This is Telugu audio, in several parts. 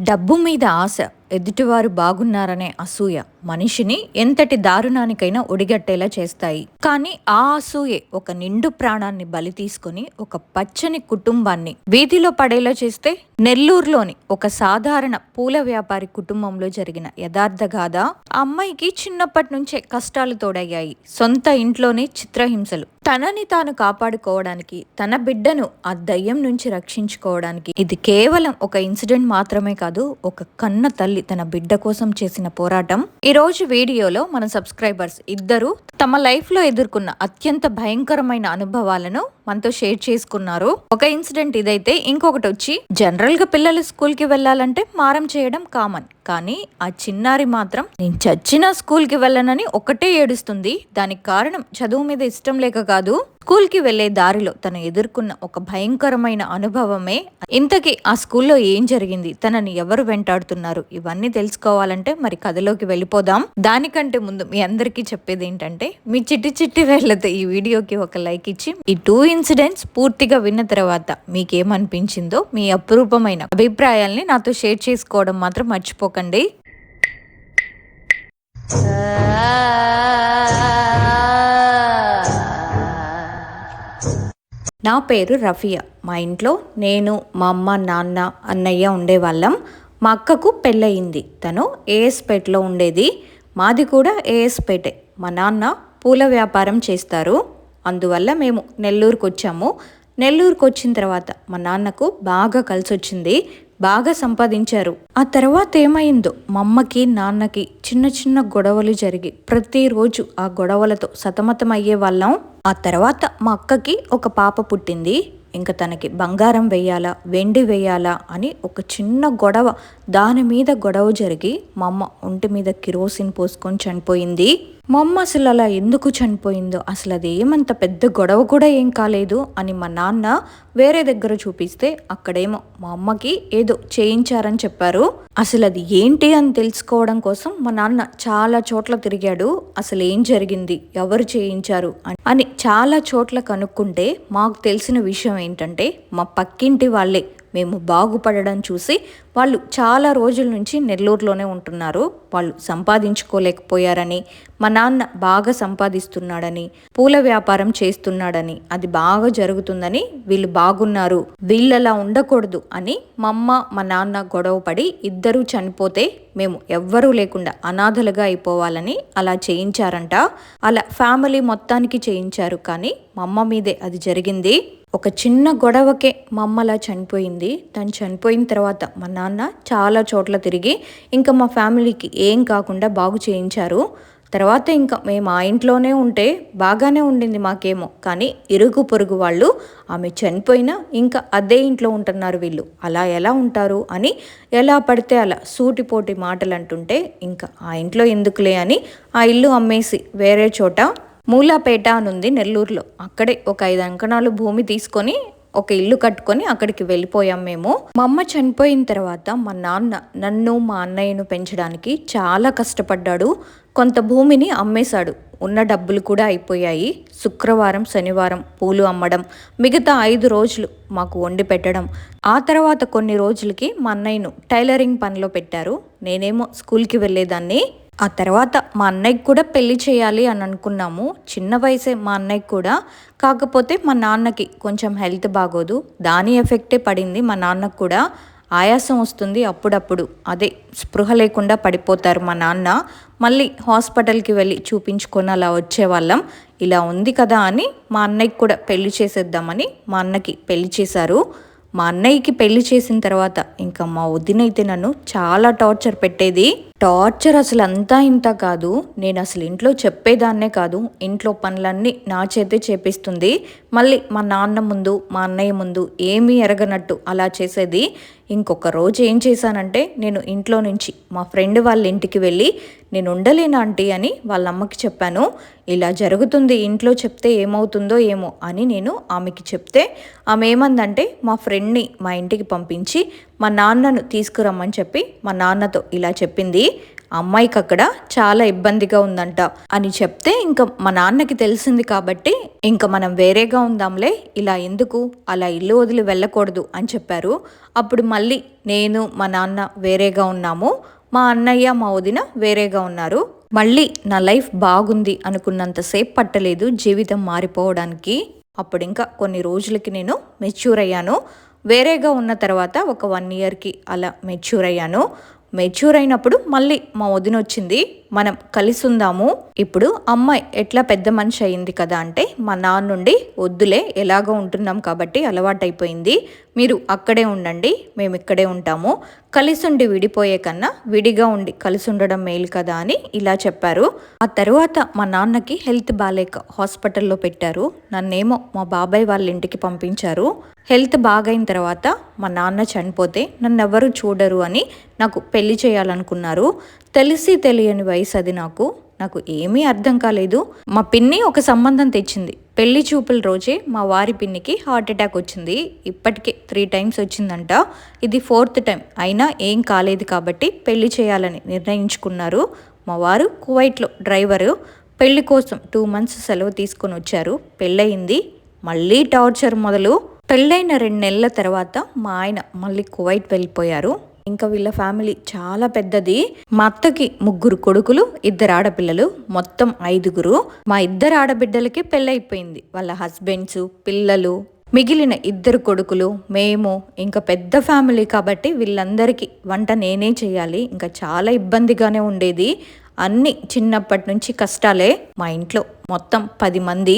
డబ్బు మీద ఆశ, ఎదుటివారు బాగున్నారనే అసూయ మనిషిని ఎంతటి దారుణానికైనా ఒడిగట్టేలా చేస్తాయి. కానీ ఆ అసూయే ఒక నిండు ప్రాణాన్ని బలి తీసుకొని ఒక పచ్చని కుటుంబాన్ని వీధిలో పడేలా చేస్తే నెల్లూరులోని ఒక సాధారణ పూల వ్యాపారి కుటుంబంలో జరిగిన యథార్థ గాథ. ఆ అమ్మాయికి చిన్నప్పటి నుంచే కష్టాలు తోడయ్యాయి. సొంత ఇంట్లోనే చిత్రహింసలు. తనని తాను కాపాడుకోవడానికి, తన బిడ్డను ఆ దయ్యం నుంచి రక్షించుకోవడానికి ఇది కేవలం ఒక ఇన్సిడెంట్ మాత్రమే కాదు, ఒక కన్న తల్లి తన బిడ్డ కోసం చేసిన పోరాటం. ఈ రోజు వీడియోలో మన సబ్స్క్రైబర్స్ ఇద్దరు తమ లైఫ్ లో ఎదుర్కొన్న అత్యంత భయంకరమైన అనుభవాలను మనతో షేర్ చేసుకున్నారు. ఒక ఇన్సిడెంట్ ఇదైతే, ఇంకొకటి వచ్చి జనరల్ గా పిల్లలు స్కూల్ కి వెళ్ళాలంటే మారం చేయడం కామన్. కానీ ఆ చిన్నారి మాత్రం నేను చచ్చినా స్కూల్ కి వెళ్ళనని ఒకటే ఏడుస్తుంది. దానికి కారణం చదువు మీద ఇష్టం లేక కాదు, స్కూల్ కి వెళ్లే దారిలో తను ఎదుర్కొన్న ఒక భయంకరమైన అనుభవమే. ఇంతకీ ఆ స్కూల్లో ఏం జరిగింది, తనని ఎవరు వెంటాడుతున్నారు, ఇవన్నీ తెలుసుకోవాలంటే మరి కథలోకి వెళ్ళిపోదాం. దానికంటే ముందు మీ అందరికీ చెప్పేది ఏంటంటే, మీ చిట్టి చిట్టి వేళ్లతో ఈ వీడియోకి ఒక లైక్ ఇచ్చి ఈ 2 ఇన్సిడెంట్స్ పూర్తిగా విన్న తర్వాత మీకేమనిపించిందో మీ అపురూపమైన అభిప్రాయాల్ని నాతో షేర్ చేసుకోవడం మాత్రం మర్చిపోకండి. నా పేరు రఫియా. మా ఇంట్లో నేను, మా అమ్మ, నాన్న, అన్నయ్య ఉండేవాళ్ళం. మా అక్కకు పెళ్ళయింది. తను ఏఎస్పేటలో ఉండేది. మాది కూడా ఏఎస్పేటే. మా నాన్న పూల వ్యాపారం చేస్తారు. అందువల్ల మేము నెల్లూరుకు వచ్చాము. నెల్లూరుకు వచ్చిన తర్వాత మా నాన్నకు బాగా కలిసి వచ్చింది, బాగా సంపాదించారు. ఆ తర్వాత ఏమైందో మా అమ్మకి, నాన్నకి చిన్న చిన్న గొడవలు జరిగి ప్రతిరోజు ఆ గొడవలతో సతమతం అయ్యే వాళ్ళం. ఆ తర్వాత మా అక్కకి ఒక పాప పుట్టింది. ఇంకా తనకి బంగారం వేయాలా, వెండి వేయాలా అని ఒక చిన్న గొడవ, దాని మీద గొడవ జరిగి మా అమ్మ ఒంటి మీద కిరోసిన్ పోసుకొని చనిపోయింది. మా అమ్మ అసలు అలా ఎందుకు చనిపోయిందో, అసలు అది ఏమంత పెద్ద గొడవ కూడా ఏం కాలేదు అని మా నాన్న వేరే దగ్గర చూపిస్తే అక్కడేమో మా అమ్మకి ఏదో చేయించారని చెప్పారు. అసలు అది ఏంటి అని తెలుసుకోవడం కోసం మా నాన్న చాలా చోట్ల తిరిగాడు. అసలు ఏం జరిగింది, ఎవరు చేయించారు అని చాలా చోట్ల కనుక్కుంటే మాకు తెలిసిన విషయం ఏంటంటే, మా పక్కింటి వాళ్ళే మేము బాగుపడడం చూసి వాళ్ళు చాలా రోజుల నుంచి నెల్లూరులోనే ఉంటున్నారు. వాళ్ళు సంపాదించుకోలేకపోయారని, మా నాన్న బాగా సంపాదిస్తున్నాడని, పూల వ్యాపారం చేస్తున్నాడని, అది బాగా జరుగుతుందని, వీళ్ళు బాగున్నారు, వీళ్ళలా ఉండకూడదు అని మా అమ్మ, మా నాన్న గొడవ పడి ఇద్దరూ చనిపోతే మేము ఎవ్వరూ లేకుండా అనాథలుగా అయిపోవాలని అలా చేయించారంట. అలా ఫ్యామిలీ మొత్తానికి చేయించారు. కానీ మా అమ్మ మీదే అది జరిగింది. ఒక చిన్న గొడవకే మా అమ్మ అలా చనిపోయింది. తను చనిపోయిన తర్వాత మా నాన్న చాలా చోట్ల తిరిగి ఇంకా మా ఫ్యామిలీకి ఏం కాకుండా బాగు చేయించారు. తర్వాత ఇంకా మేము ఆ ఇంట్లోనే ఉంటే బాగానే ఉండింది మాకేమో. కానీ ఇరుగు పొరుగు వాళ్ళు ఆమె చనిపోయినా ఇంకా అదే ఇంట్లో ఉంటున్నారు, వీళ్ళు అలా ఎలా ఉంటారు అని ఎలా పడితే అలా సూటిపోటి మాటలు అంటుంటే ఇంకా ఆ ఇంట్లో ఎందుకులే అని ఆ ఇల్లు అమ్మేసి వేరే చోట మూలాపేట అనుంది నెల్లూరులో, అక్కడే ఒక 5 అంకణాలు భూమి తీసుకొని ఒక ఇల్లు కట్టుకొని అక్కడికి వెళ్ళిపోయాం మేము. మా అమ్మ చనిపోయిన తర్వాత మా నాన్న నన్ను, మా అన్నయ్యను పెంచడానికి చాలా కష్టపడ్డాడు. కొంత భూమిని అమ్మేశాడు. ఉన్న డబ్బులు కూడా అయిపోయాయి. శుక్రవారం, శనివారం పూలు అమ్మడం, మిగతా 5 రోజులు మాకు వండి పెట్టడం. ఆ తర్వాత కొన్ని రోజులకి మా అన్నయ్యను టైలరింగ్ పనిలో పెట్టారు. నేనేమో స్కూల్కి వెళ్ళేదాన్ని. ఆ తర్వాత మా అన్నయ్యకి కూడా పెళ్లి చేయాలి అని అనుకున్నాము. చిన్న వయసే మా అన్నయ్యకి కూడా. కాకపోతే మా నాన్నకి కొంచెం హెల్త్ బాగోదు, దాని ఎఫెక్టే పడింది మా నాన్నకు కూడా. ఆయాసం వస్తుంది అప్పుడప్పుడు, అదే స్పృహ లేకుండా పడిపోతారు మా నాన్న. మళ్ళీ హాస్పిటల్కి వెళ్ళి చూపించుకొని అలా వచ్చేవాళ్ళం. ఇలా ఉంది కదా అని మా అన్నయ్యకి కూడా పెళ్లి చేసేద్దామని మా అన్నకి పెళ్లి చేశారు. మా అన్నయ్యకి పెళ్లి చేసిన తర్వాత ఇంకా మా వదినైతే నన్ను చాలా టార్చర్ పెట్టేది. టార్చర్ అసలు అంతా ఇంత కాదు, నేను అసలు ఇంట్లో చెప్పేదాన్నే కాదు, ఇంట్లో పనులన్నీ నా చేతే చేపిస్తుంది. మళ్ళీ మా నాన్న ముందు, మా అన్నయ్య ముందు ఏమీ ఎరగనట్టు అలా చేసేది. ఇంకొక రోజు ఏం చేశానంటే, నేను ఇంట్లో నుంచి మా ఫ్రెండ్ వాళ్ళ ఇంటికి వెళ్ళి నేను ఉండలేను ఆంటీ అని వాళ్ళ అమ్మకి చెప్పాను. ఇలా జరుగుతుంది, ఇంట్లో చెప్తే ఏమవుతుందో ఏమో అని నేను ఆమెకి చెప్తే ఆమె ఏమందంటే, మా ఫ్రెండ్ని మా ఇంటికి పంపించి మా నాన్నను తీసుకురమ్మని చెప్పి మా నాన్నతో ఇలా చెప్పింది. అమ్మాయికి అక్కడ చాలా ఇబ్బందిగా ఉందంట అని చెప్తే ఇంకా మా నాన్నకి తెలిసింది కాబట్టి ఇంకా మనం వేరేగా ఉందాంలే, ఇలా ఎందుకు, అలా ఇల్లు వదిలి వెళ్ళకూడదు అని చెప్పారు. అప్పుడు మళ్ళీ నేను మా నాన్న వేరేగా ఉన్నాము, మా అన్నయ్య మా వదిన వేరేగా ఉన్నారు. మళ్ళీ నా లైఫ్ బాగుంది అనుకున్నంతసేపు పట్టలేదు జీవితం మారిపోవడానికి. అప్పుడు ఇంకా కొన్ని రోజులకి నేను మెచ్యూర్ అయ్యాను. వేరేగా ఉన్న తర్వాత ఒక 1 ఇయర్కి అలా మెచ్యూర్ అయ్యాను. మెచ్యూర్ అయినప్పుడు మళ్ళీ మా వదిన వచ్చింది, మనం కలిసి ఉందాము, ఇప్పుడు అమ్మాయి ఎట్లా పెద్ద మనిషి అయింది కదా అంటే మా నాన్న నుండి వద్దులే, ఎలాగో ఉంటున్నాం కాబట్టి అలవాటైపోయింది, మీరు అక్కడే ఉండండి, మేము ఇక్కడే ఉంటాము, కలిసి ఉండి విడిపోయే కన్నా విడిగా ఉండి కలిసి ఉండడం మేలు కదా అని ఇలా చెప్పారు. ఆ తర్వాత మా నాన్నకి హెల్త్ బాగాలేక హాస్పిటల్లో పెట్టారు. నన్నేమో మా బాబాయ్ వాళ్ళ ఇంటికి పంపించారు. హెల్త్ బాగైన తర్వాత మా నాన్న చనిపోతే నన్ను ఎవరు చూడరు అని నాకు పెళ్లి చేయాలనుకున్నారు. తెలిసి తెలియని వయసు అది. నాకు ఏమీ అర్థం కాలేదు. మా పిన్ని ఒక సంబంధం తెచ్చింది. పెళ్లి చూపుల రోజే మా వారి పిన్నికి హార్ట్ అటాక్ వచ్చింది. ఇప్పటికే 3 టైమ్స్ వచ్చిందంట. ఇది 4th టైం అయినా ఏం కాలేదు కాబట్టి పెళ్లి చేయాలని నిర్ణయించుకున్నారు. మా వారు కువైట్లో డ్రైవరు. పెళ్లి కోసం 2 months సెలవు తీసుకొని వచ్చారు. పెళ్ళయింది. మళ్ళీ టార్చర్ మొదలు. పెళ్ళైన 2 నెలల తర్వాత మా ఆయన మళ్ళీ కువైట్ వెళ్ళిపోయారు. ఇంకా వీళ్ళ ఫ్యామిలీ చాలా పెద్దది. మా అత్తకి 3 కొడుకులు, 2 ఆడపిల్లలు, మొత్తం 5. మా 2 ఆడబిడ్డలకి పెళ్ళైపోయింది. వాళ్ళ హస్బెండ్స్, పిల్లలు, మిగిలిన 2 కొడుకులు, మేము. ఇంకా పెద్ద ఫ్యామిలీ కాబట్టి వీళ్ళందరికీ వంట నేనే చేయాలి. ఇంకా చాలా ఇబ్బందిగానే ఉండేది. అన్నీ చిన్నప్పటి నుంచి కష్టాలే. మా ఇంట్లో మొత్తం 10 మంది,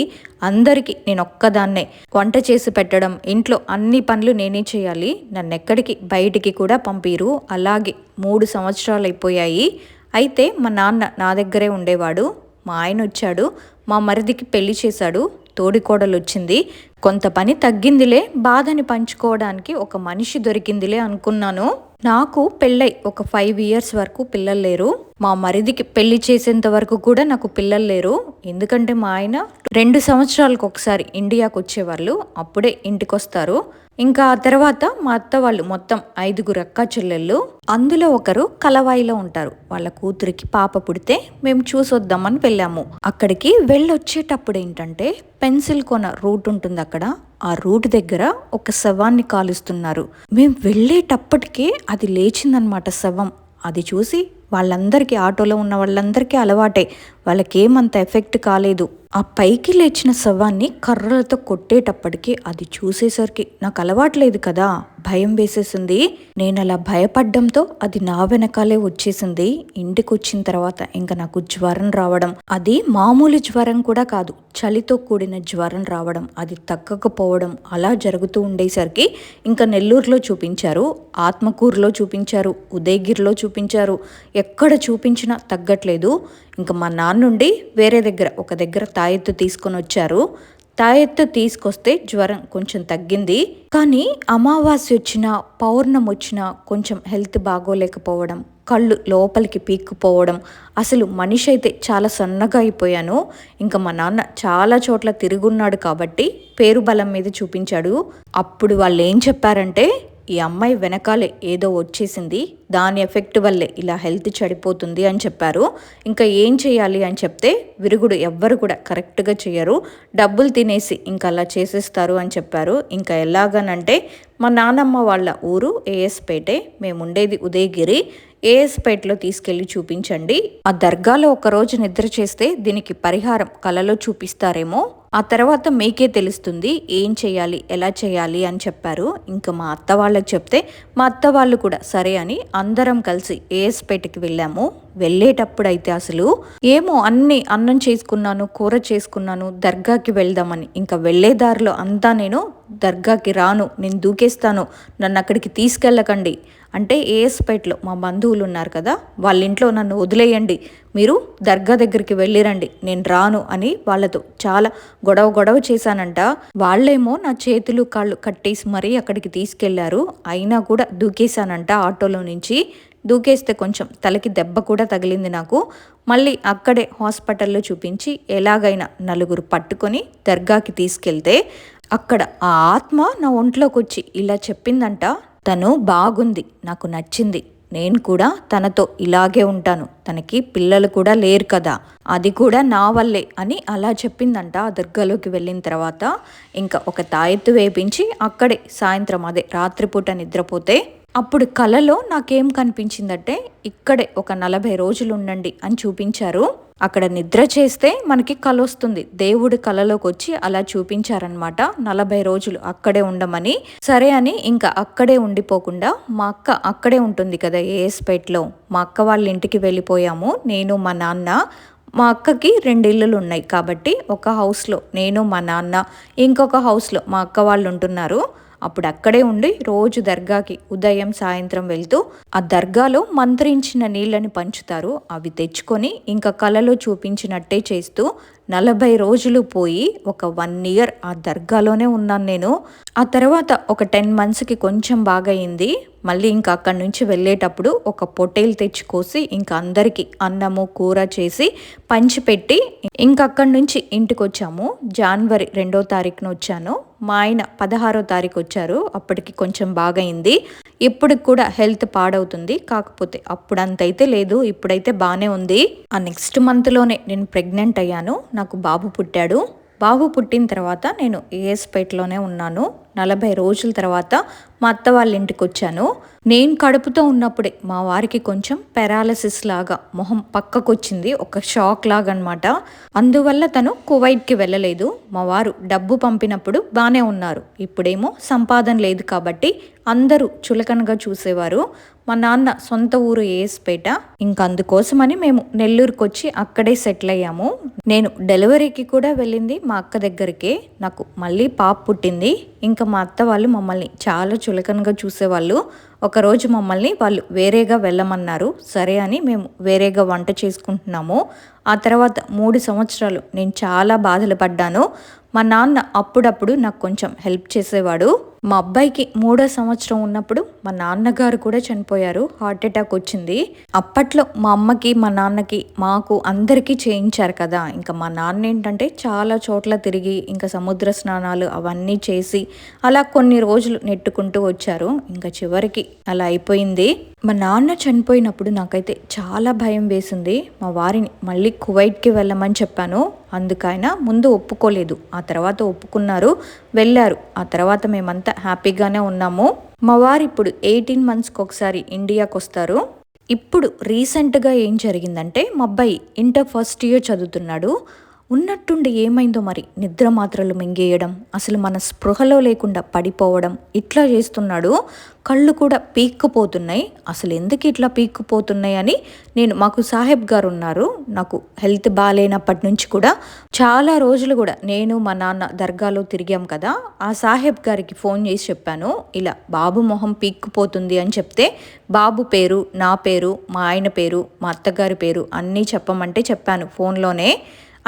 అందరికీ నేను ఒక్కదాన్నే వంట చేసి పెట్టడం, ఇంట్లో అన్ని పనులు నేనే చేయాలి. నన్ను ఎక్కడికి బయటికి కూడా పంపిరు. అలాగే 3 సంవత్సరాలు అయిపోయాయి. అయితే మా నాన్న నా దగ్గరే ఉండేవాడు. మా ఆయన వచ్చాడు, మా మరిదికి పెళ్లి చేశాడు, తోడికోడలు వచ్చింది. కొంత పని తగ్గిందిలే, బాధని పంచుకోవడానికి ఒక మనిషి దొరికిందిలే అనుకున్నాను. నాకు పెళ్ళై ఒక 5 years వరకు పిల్లలు లేరు. మా మరిదికి పెళ్లి చేసేంత వరకు కూడా నాకు పిల్లలు లేరు. ఎందుకంటే మా ఆయన 2 సంవత్సరాలకు ఒకసారి ఇండియాకు వచ్చేవాళ్ళు, అప్పుడే ఇంటికి వస్తారు. ఇంకా ఆ తర్వాత మా అత్త వాళ్ళు మొత్తం 5 అక్క చెల్లెళ్ళు. అందులో ఒకరు కలవాయిలో ఉంటారు. వాళ్ళ కూతురికి పాప పుడితే మేము చూసొద్దామని వెళ్ళాము. అక్కడికి వెళ్ళొచ్చేటప్పుడు ఏంటంటే పెన్సిల్ కొన రూట్ ఉంటుంది అక్కడ. ఆ రూట్ దగ్గర ఒక శవాన్ని కాలుస్తున్నారు. మేము వెళ్ళేటప్పటికే అది లేచిందనమాట శవం. అది చూసి వాళ్ళందరికీ, ఆటోలో ఉన్న వాళ్ళందరికీ అలవాటే, వాళ్ళకేమంత ఎఫెక్ట్ కాలేదు. ఆ పైకి లేచిన శవాన్ని కర్రలతో కొట్టేటప్పటికి అది చూసేసరికి నాకు అలవాట్లేదు కదా, భయం వేసేసింది. నేను అలా భయపడ్డంతో అది నా వెనకాలే వచ్చేసింది. ఇంటికి వచ్చిన తర్వాత ఇంకా నాకు జ్వరం రావడం, అది మామూలు జ్వరం కూడా కాదు, చలితో కూడిన జ్వరం రావడం, అది తగ్గకపోవడం అలా జరుగుతూ ఉండేసరికి ఇంకా నెల్లూరులో చూపించారు, ఆత్మకూరులో చూపించారు, ఉదయగిరిలో చూపించారు. ఎక్కడ చూపించినా తగ్గట్లేదు. ఇంకా మా నాన్న నుండి వేరే దగ్గర ఒక దగ్గర తాయెత్తు తీసుకొని వచ్చారు. తాయెత్తు తీసుకొస్తే జ్వరం కొంచెం తగ్గింది. కానీ అమావాస్య వచ్చినా, పౌర్ణమి వచ్చినా కొంచెం హెల్త్ బాగోలేకపోవడం, కళ్ళు లోపలికి పీక్కుపోవడం, అసలు మనిషి అయితే చాలా సన్నగా అయిపోయాను. ఇంకా మా నాన్న చాలా చోట్ల తిరుగున్నాడు కాబట్టి పేరు బలం మీద చూపించాడు. అప్పుడు వాళ్ళు ఏం చెప్పారంటే, ఈ అమ్మాయి వెనకాలే ఏదో వచ్చేసింది, దాని ఎఫెక్ట్ వల్లే ఇలా హెల్త్ చెడిపోతుంది అని చెప్పారు. ఇంకా ఏం చేయాలి అని చెప్తే విరుగుడు ఎవ్వరు కూడా కరెక్ట్గా చేయరు, డబ్బులు తినేసి ఇంకా అలా చేసేస్తారు అని చెప్పారు. ఇంకా ఎలాగనంటే మా నానమ్మ వాళ్ళ ఊరు ఏఎస్పేటే, మేము ఉండేది ఉదయగిరి. ఏఎస్పేటలో తీసుకెళ్ళి చూపించండి, ఆ దర్గాలో ఒకరోజు నిద్ర చేస్తే దీనికి పరిహారం కలలో చూపిస్తారేమో, ఆ తర్వాత మీకే తెలుస్తుంది ఏం చేయాలి, ఎలా చేయాలి అని చెప్పారు. ఇంకా మా అత్త వాళ్ళకి చెప్తే మా అత్త వాళ్ళు కూడా సరే అని అందరం కలిసి ఏఎస్పేటకి వెళ్ళాము. వెళ్ళేటప్పుడు అయితే అసలు ఏమో అన్నం చేసుకున్నాను, కూర చేసుకున్నాను, దర్గాకి వెళ్దామని. ఇంకా వెళ్ళేదారిలో అంతా నేను దర్గాకి రాను, నేను దూకేస్తాను, నన్ను అక్కడికి తీసుకెళ్ళకండి అంటే ఏఎస్పేటలో మా బంధువులు ఉన్నారు కదా, వాళ్ళ ఇంట్లో నన్ను వదిలేయండి, మీరు దర్గా దగ్గరికి వెళ్ళిరండి, నేను రాను అని వాళ్ళతో చాలా గొడవ చేశానంట. వాళ్ళేమో నా చేతులు కాళ్ళు కట్టేసి మరీ అక్కడికి తీసుకెళ్లారు. అయినా కూడా దూకేశానంట ఆటోలో నుంచి. దూకేస్తే కొంచెం తలకి దెబ్బ కూడా తగిలింది నాకు. మళ్ళీ అక్కడే హాస్పిటల్లో చూపించి ఎలాగైనా 4 పట్టుకొని దర్గాకి తీసుకెళ్తే అక్కడ ఆ ఆత్మ నా ఒంట్లోకి వచ్చి ఇలా చెప్పిందంట, తను బాగుంది, నాకు నచ్చింది, నేను కూడా తనతో ఇలాగే ఉంటాను, తనకి పిల్లలు కూడా లేరు కదా, అది కూడా నా వల్లే అని అలా చెప్పిందంట. ఆ దర్గాలోకి వెళ్ళిన తర్వాత ఇంకా ఒక తాయెత్తు వేపించి అక్కడే సాయంత్రం అదే రాత్రిపూట నిద్రపోతే అప్పుడు కలలో నాకేం కనిపించిందంటే ఇక్కడే ఒక 40 రోజులు ఉండండి అని చూపించారు. అక్కడ నిద్ర చేస్తే మనకి కల వస్తుంది, దేవుడి కలలోకి వచ్చి అలా చూపించారనమాట. 40 రోజులు అక్కడే ఉండమని. సరే అని ఇంకా అక్కడే ఉండిపోకుండా మా అక్క అక్కడే ఉంటుంది కదా ఏఎస్పేట్లో, మా అక్క వాళ్ళ ఇంటికి వెళ్ళిపోయాము నేను మా నాన్న. మా అక్కకి 2 ఇల్లులు ఉన్నాయి కాబట్టి ఒక హౌస్లో నేను మా నాన్న, ఇంకొక హౌస్లో మా అక్క వాళ్ళు ఉంటున్నారు. అప్పుడు అక్కడే ఉండి రోజు దర్గాకి ఉదయం సాయంత్రం వెళ్తూ ఆ దర్గాలో మంత్రించిన నీళ్ళని పంచుతారు, అవి తెచ్చుకొని ఇంకా కలలో చూపించినట్టే చేస్తూ 40 రోజులు పోయి ఒక 1 ఇయర్ ఆ దర్గాలోనే ఉన్నాను నేను. ఆ తర్వాత ఒక 10 మంత్స్కి కొంచెం బాగా అయింది. మళ్ళీ ఇంకా అక్కడి నుంచి వెళ్ళేటప్పుడు ఒక పొటేల్ తెచ్చుకోసి ఇంకా అందరికీ అన్నము కూర చేసి పంచిపెట్టి ఇంకా అక్కడి నుంచి ఇంటికి వచ్చాము. జనవరి 2వ తారీఖున వచ్చాను. మా ఆయన 16వ తారీఖు వచ్చారు. అప్పటికి కొంచెం బాగా అయింది. ఇప్పటికి కూడా హెల్త్ పాడవుతుంది, కాకపోతే అప్పుడంతైతే లేదు, ఇప్పుడైతే బాగానే ఉంది. ఆ నెక్స్ట్ మంత్లోనే నేను ప్రెగ్నెంట్ అయ్యాను, నాకు బాబు పుట్టాడు. బాబు పుట్టిన తర్వాత నేను ఏఎస్పేటలోనే ఉన్నాను. 40 రోజుల తర్వాత మా అత్త వాళ్ళ ఇంటికి వచ్చాను. నేను కడుపుతో ఉన్నప్పుడే మా వారికి కొంచెం పెరాలసిస్ లాగా మొహం పక్కకు వచ్చింది, ఒక షాక్ లాగా అనమాట. అందువల్ల తను కువైట్కి వెళ్ళలేదు. మా వారు డబ్బు పంపినప్పుడు బాగానే ఉన్నారు, ఇప్పుడేమో సంపాదన లేదు కాబట్టి అందరూ చులకనగా చూసేవారు. మా నాన్న సొంత ఊరు ఏఎస్పేట, ఇంకా అందుకోసమని మేము నెల్లూరుకి వచ్చి అక్కడే సెటిల్ అయ్యాము. నేను డెలివరీకి కూడా వెళ్ళింది మా అక్క దగ్గరికే. నాకు మళ్ళీ పాప పుట్టింది. ఇంకా మా అత్త వాళ్ళు మమ్మల్ని చాలా చులకనగా చూసేవాళ్ళు. ఒకరోజు మమ్మల్ని వాళ్ళు వేరేగా వెళ్ళమన్నారు. సరే అని మేము వేరేగా వంట చేసుకుంటున్నాము. ఆ తర్వాత 3 సంవత్సరాలు నేను చాలా బాధలు పడ్డాను. మా నాన్న అప్పుడప్పుడు నాకు కొంచెం హెల్ప్ చేసేవాడు. మా అబ్బాయికి 3వ సంవత్సరం ఉన్నప్పుడు మా నాన్నగారు కూడా చనిపోయారు, హార్ట్ అటాక్ వచ్చింది. అప్పట్లో మా అమ్మకి మా నాన్నకి మాకు అందరికీ చేయించారు కదా. ఇంకా మా నాన్న ఏంటంటే చాలా చోట్ల తిరిగి ఇంకా సముద్ర స్నానాలు అవన్నీ చేసి అలా కొన్ని రోజులు నెట్టుకుంటూ వచ్చారు. ఇంకా చివరికి అలా అయిపోయింది. మా నాన్న చనిపోయినప్పుడు నాకైతే చాలా భయం వేసింది. మా వారిని మళ్ళీ కువైట్కి వెళ్ళమని చెప్పాను. అందుకైనా ముందు ఒప్పుకోలేదు, ఆ తర్వాత ఒప్పుకున్నారు, వెళ్ళారు. ఆ తర్వాత మేమంతా హ్యాపీగానే ఉన్నాము. మా వారు ఇప్పుడు 18 మంత్స్కి ఒకసారి ఇండియాకి వస్తారు. ఇప్పుడు రీసెంట్గా ఏం జరిగిందంటే మా అబ్బాయి ఇంటర్ ఫస్ట్ ఇయర్ చదువుతున్నాడు. ఉన్నట్టుండి ఏమైందో మరి నిద్ర మాత్రలు మింగేయడం, అసలు మన స్పృహలో లేకుండా పడిపోవడం ఇట్లా చేస్తున్నాడు. కళ్ళు కూడా పీక్కుపోతున్నాయి. అసలు ఎందుకు ఇట్లా పీక్కుపోతున్నాయి అని మాకు సాహెబ్ గారు ఉన్నారు, నాకు హెల్త్ బాగాలేనప్పటి నుంచి కూడా చాలా రోజులు కూడా నేను మా నాన్న దర్గాలో తిరిగాం కదా, ఆ సాహెబ్ గారికి ఫోన్ చేసి చెప్పాను ఇలా బాబు మొహం పీక్కుపోతుంది అని చెప్తే బాబు పేరు, నా పేరు, మా ఆయన పేరు, మా అత్తగారి పేరు అన్నీ చెప్పమంటే చెప్పాను ఫోన్లోనే.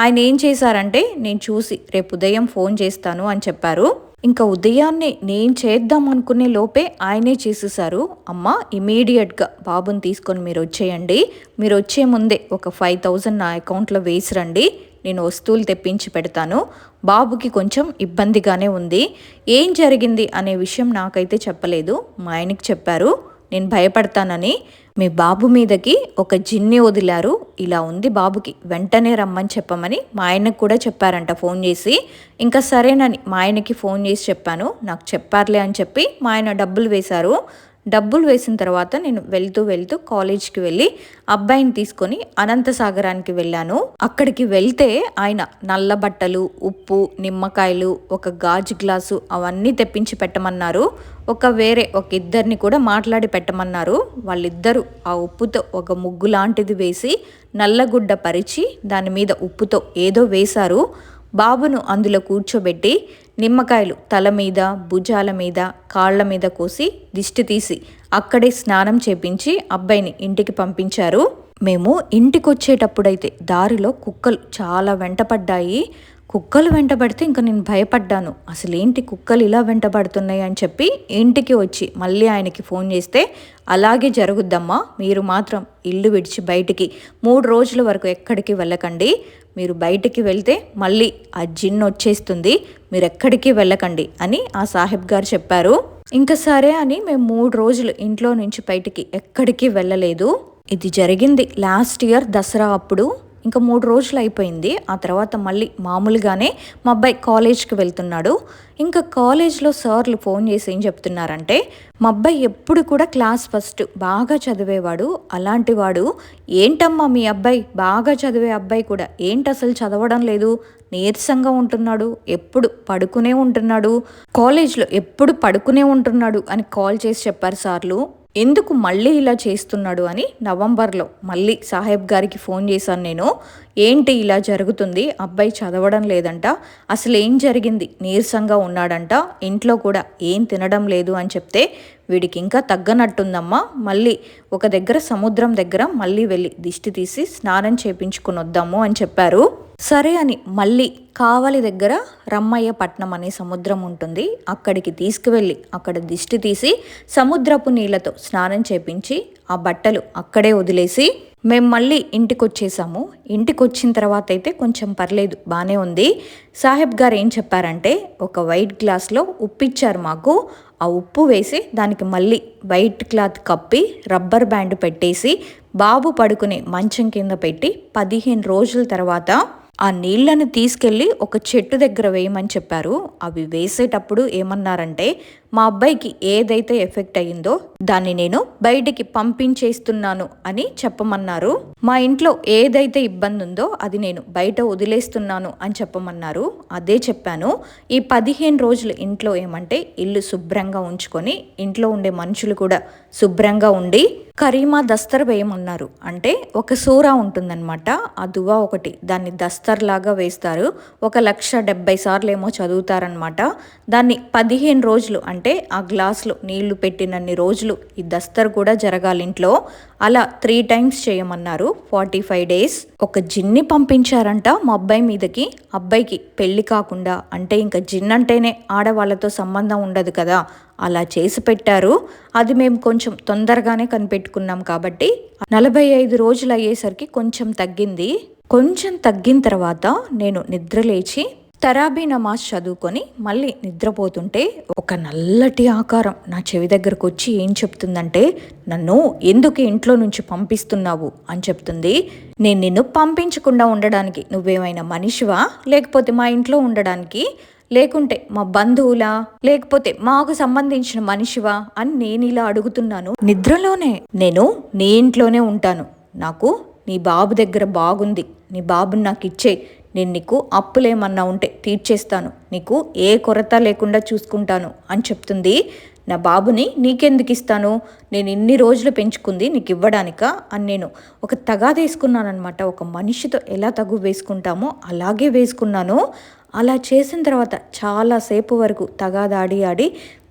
ఆయన ఏం చేశారంటే నేను చూసి రేపు ఉదయం ఫోన్ చేస్తాను అని చెప్పారు. ఇంకా ఉదయాన్నే నేను చేద్దాం అనుకునే లోపే ఆయనే చేసేసారు. అమ్మ ఇమీడియట్గా బాబుని తీసుకొని మీరు వచ్చేయండి, మీరు వచ్చే ముందే ఒక 5,000 నా అకౌంట్లో వేసి రండి, నేను వస్తువులు తెప్పించి పెడతాను, బాబుకి కొంచెం ఇబ్బందిగానే ఉంది, ఏం జరిగింది అనే విషయం నాకైతే చెప్పలేదు, మా ఆయనకి చెప్పారు నేను భయపడతానని. మీ బాబు మీదకి ఒక జిన్ని వదిలారు, ఇలా ఉంది బాబుకి, వెంటనే రమ్మని చెప్పమని మా ఆయనకు కూడా చెప్పారంట ఫోన్ చేసి. ఇంకా సరేనని మా ఆయనకి ఫోన్ చేసి చెప్పాను, నాకు చెప్పారులే అని చెప్పి మా ఆయన డబ్బులు వేశారు. డబ్బులు వేసిన తర్వాత నేను వెళ్తూ కాలేజ్కి వెళ్ళి అబ్బాయిని తీసుకొని అనంతసాగరానికి వెళ్ళాను. అక్కడికి వెళ్తే ఆయన నల్ల బట్టలు, ఉప్పు, నిమ్మకాయలు, ఒక గాజు గ్లాసు అవన్నీ తెప్పించి పెట్టమన్నారు. వేరే ఇద్దరిని కూడా మాట్లాడి పెట్టమన్నారు. వాళ్ళిద్దరూ ఆ ఉప్పుతో ఒక ముగ్గు లాంటిది వేసి నల్లగుడ్డ పరిచి దాని మీద ఉప్పుతో ఏదో వేశారు. బాబును అందులో కూర్చోబెట్టి నిమ్మకాయలు తల మీద, భుజాల మీద, కాళ్ళ మీద కోసి దిష్టి తీసి అక్కడే స్నానం చేపించి అబ్బాయిని ఇంటికి పంపించారు. మేము ఇంటికి వచ్చేటప్పుడైతే దారిలో కుక్కలు చాలా వెంటపడ్డాయి. కుక్కలు వెంటబడితే ఇంకా నేను భయపడ్డాను, అసలేంటి కుక్కలు ఇలా వెంటబడుతున్నాయి అని చెప్పి ఇంటికి వచ్చి మళ్ళీ ఆయనకి ఫోన్ చేస్తే అలాగే జరుగుద్దమ్మా, మీరు మాత్రం ఇల్లు విడిచి బయటికి 3 రోజుల వరకు ఎక్కడికి వెళ్ళకండి, మీరు బయటికి వెళ్తే మళ్ళీ ఆ జిన్ వచ్చేస్తుంది, మీరు ఎక్కడికి వెళ్ళకండి అని ఆ సాహెబ్ గారు చెప్పారు. ఇంకా సరే అని మేము 3 రోజులు ఇంట్లో నుంచి బయటికి ఎక్కడికి వెళ్ళలేదు. ఇది జరిగింది లాస్ట్ ఇయర్ దసరా అప్పుడు. ఇంకా 3 రోజులు అయిపోయింది. ఆ తర్వాత మళ్ళీ మామూలుగానే మా అబ్బాయి కాలేజ్కి వెళ్తున్నాడు. ఇంకా కాలేజ్లో సార్లు ఫోన్ చేసి ఏం చెప్తున్నారంటే, మా అబ్బాయి ఎప్పుడు కూడా క్లాస్ ఫస్ట్ బాగా చదివేవాడు, అలాంటి వాడు ఏంటమ్మా మీ అబ్బాయి బాగా చదివే అబ్బాయి కూడా ఏంటి అసలు చదవడం లేదు, నీరసంగా ఉంటున్నాడు, ఎప్పుడు పడుకునే ఉంటున్నాడు, కాలేజ్లో ఎప్పుడు పడుకునే ఉంటున్నాడు అని కాల్ చేసి చెప్పారు సార్లు. ఎందుకు మళ్ళీ ఇలా చేస్తున్నాడు అని నవంబర్లో మళ్ళీ సాహెబ్ గారికి ఫోన్ చేశాను నేను. ఏంటి ఇలా జరుగుతుంది, అబ్బాయి చదవడం లేదంట, అసలు ఏం జరిగింది, నీరసంగా ఉన్నాడంట, ఇంట్లో కూడా ఏం తినడం లేదు అని చెప్తే, వీడికి ఇంకా తగ్గనట్టుందమ్మా, మళ్ళీ ఒక దగ్గర సముద్రం దగ్గర మళ్ళీ వెళ్ళి దిష్టి తీసి స్నానం చేపించుకుని వద్దాము అని చెప్పారు. సరే అని మళ్ళీ కావలి దగ్గర రమ్మయ్య పట్నం అనే సముద్రం ఉంటుంది, అక్కడికి తీసుకువెళ్ళి అక్కడ దిష్టి తీసి సముద్రపు నీళ్ళతో స్నానం చేపించి ఆ బట్టలు అక్కడే వదిలేసి మేము మళ్ళీ ఇంటికి వచ్చేసాము. ఇంటికి వచ్చిన తర్వాత అయితే కొంచెం పర్లేదు, బాగానే ఉంది. సాహెబ్ గారు ఏం చెప్పారంటే, ఒక వైట్ గ్లాస్లో ఉప్పు ఇచ్చారు మాకు. ఆ ఉప్పు వేసి దానికి మళ్ళీ వైట్ క్లాత్ కప్పి రబ్బర్ బ్యాండ్ పెట్టేసి బాబు పడుకునే మంచం కింద పెట్టి 15 రోజుల తర్వాత ఆ నీళ్లను తీసుకెళ్ళి ఒక చెట్టు దగ్గర వేయమని చెప్పారు. అవి వేసేటప్పుడు ఏమన్నారంటే, మా అబ్బాయికి ఏదైతే ఎఫెక్ట్ అయ్యిందో దాన్ని నేను బయటికి పంపించేస్తున్నాను అని చెప్పమన్నారు. మా ఇంట్లో ఏదైతే ఇబ్బంది ఉందో అది నేను బయట వదిలేస్తున్నాను అని చెప్పమన్నారు. అదే చెప్పాను. ఈ 15 రోజులు ఇంట్లో ఏమంటే ఇల్లు శుభ్రంగా ఉంచుకొని ఇంట్లో ఉండే మనుషులు కూడా శుభ్రంగా ఉండి కరీమా దస్తర్ వేయమన్నారు. అంటే ఒక సూరా ఉంటుందన్నమాట, ఆ దువా ఒకటి, దాన్ని దస్తర్ లాగా వేస్తారు. 1,70,000 సార్లు ఏమో చదువుతారనమాట. దాన్ని 15 రోజులు అంటే ఆ గ్లాసులో నీళ్లు పెట్టినన్ని రోజులు ఈ దస్తర్ కూడా జరగాలి ఇంట్లో. అలా 3 టైమ్స్ చేయమన్నారు, 45 డేస్. ఒక జిన్ని పంపించారంట మా అబ్బాయి మీదకి. అబ్బాయికి పెళ్లి కాకుండా, అంటే ఇంకా జిన్ అంటేనే ఆడవాళ్ళతో సంబంధం ఉండదు కదా, అలా చేసి పెట్టారు. అది మేము కొంచెం తొందరగానే కనిపెట్టుకున్నాం కాబట్టి 45 రోజులు అయ్యేసరికి కొంచెం తగ్గింది. కొంచెం తగ్గిన తర్వాత నేను నిద్రలేచి తరాబీ నమాజ్ చదువుకొని మళ్ళీ నిద్రపోతుంటే ఒక నల్లటి ఆకారం నా చెవి దగ్గరకు వచ్చి ఏం చెప్తుందంటే, నన్ను ఎందుకు ఇంట్లో నుంచి పంపిస్తున్నావు అని చెప్తుంది. నేను నిన్ను పంపించకుండా ఉండడానికి నువ్వేమైనా మనిషివా, లేకపోతే మా ఇంట్లో ఉండడానికి, లేకుంటే మా బంధువులా, లేకపోతే మాకు సంబంధించిన మనిషివా అని నేను ఇలా అడుగుతున్నాను నిద్రలోనే. నేను నీ ఇంట్లోనే ఉంటాను, నాకు నీ బాబు దగ్గర బాగుంది, నీ బాబుని నాకు ఇచ్చే, నేను నీకు అప్పులేమన్నా ఉంటే తీర్చేస్తాను, నీకు ఏ కొరత లేకుండా చూసుకుంటాను అని చెప్తుంది. నా బాబుని నీకెందుకు ఇస్తాను, నేను ఇన్ని రోజులు పెంచుకుంది నీకు ఇవ్వడానికా అని నేను ఒక తగాదా వేసుకున్నాను అనమాట. ఒక మనిషితో ఎలా తగు వేసుకుంటామో అలాగే వేసుకున్నాను. అలా చేసిన తర్వాత చాలాసేపు వరకు తగాదాడి ఆడి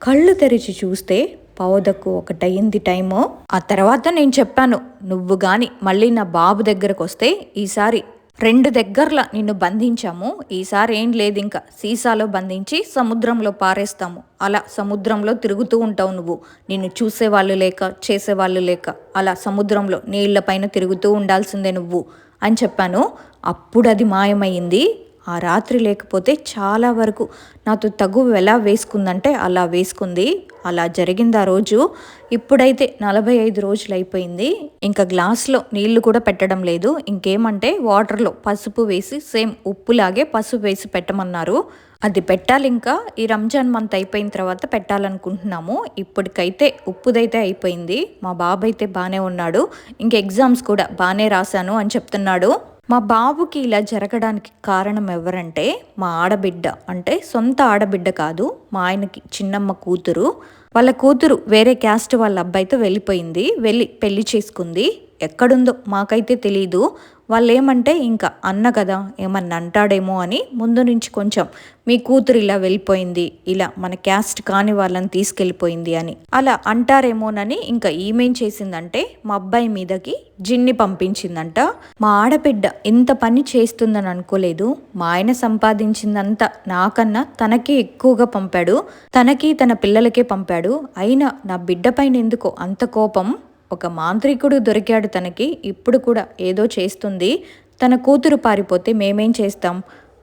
కళ్ళు తెరిచి చూస్తే 1:15 అయింది టైము. ఆ తర్వాత నేను చెప్పాను, నువ్వు కానీ మళ్ళీ నా బాబు దగ్గరకు వస్తే ఈసారి 2 దగ్గరలా నిన్ను బంధించాము, ఈసారి ఏం లేదు, ఇంకా సీసాలో బంధించి సముద్రంలో పారేస్తాము, అలా సముద్రంలో తిరుగుతూ ఉంటావు నువ్వు, నిన్ను చూసేవాళ్ళు లేక చేసేవాళ్ళు లేక అలా సముద్రంలో నీళ్ల పైన తిరుగుతూ ఉండాల్సిందే నువ్వు అని చెప్పాను. అప్పుడు అది మాయమైంది. ఆ రాత్రి లేకపోతే చాలా వరకు నాతో తగు ఎలా వేసుకుందంటే అలా వేసుకుంది. అలా జరిగింది ఆ రోజు. ఇప్పుడైతే 45 రోజులు అయిపోయింది. ఇంకా గ్లాస్లో నీళ్లు కూడా పెట్టడం లేదు. ఇంకేమంటే వాటర్లో పసుపు వేసి, సేమ్ ఉప్పులాగే పసుపు వేసి పెట్టమన్నారు. అది పెట్టాలి. ఇంకా ఈ రంజాన్ మంత్ అయిపోయిన తర్వాత పెట్టాలనుకుంటున్నాము. ఇప్పటికైతే ఉప్పుదైతే అయిపోయింది. మా బాబు అయితే బాగానే ఉన్నాడు. ఇంక ఎగ్జామ్స్ కూడా బాగానే రాశాను అని చెప్తున్నాడు. మా బాబుకి ఇలా జరగడానికి కారణం ఎవరంటే మా ఆడబిడ్డ, అంటే సొంత ఆడబిడ్డ కాదు, మా ఆయనకి చిన్నమ్మ కూతురు. వాళ్ళ కూతురు వేరే క్యాస్ట్ వాళ్ళ అబ్బాయితో వెళ్ళిపోయింది, వెళ్ళి పెళ్లి చేసుకుంది. ఎక్కడుందో మాకైతే తెలీదు. వాళ్ళు ఏమంటే ఇంకా అన్న కదా ఏమన్నా అంటాడేమో అని ముందు నుంచి కొంచెం మీ కూతురు ఇలా వెళ్ళిపోయింది, ఇలా మన క్యాస్ట్ కాని వాళ్ళని తీసుకెళ్ళిపోయింది అని అలా అంటారేమోనని ఇంకా ఈమెం చేసిందంటే మా అబ్బాయి మీదకి జిన్ని పంపించిందంట. మా ఆడబిడ్డ ఇంత పని చేస్తుందని అనుకోలేదు. మా ఆయన సంపాదించిందంతా నాకన్నా తనకి ఎక్కువగా పంపాడు, తనకి తన పిల్లలకే పంపాడు. అయినా నా బిడ్డ పైన ఎందుకో అంత కోపం. ఒక మాంత్రికుడు దొరికాడు తనకి, ఇప్పుడు కూడా ఏదో చేస్తుంది. తన కూతురు పారిపోతే మేమేం చేస్తాం?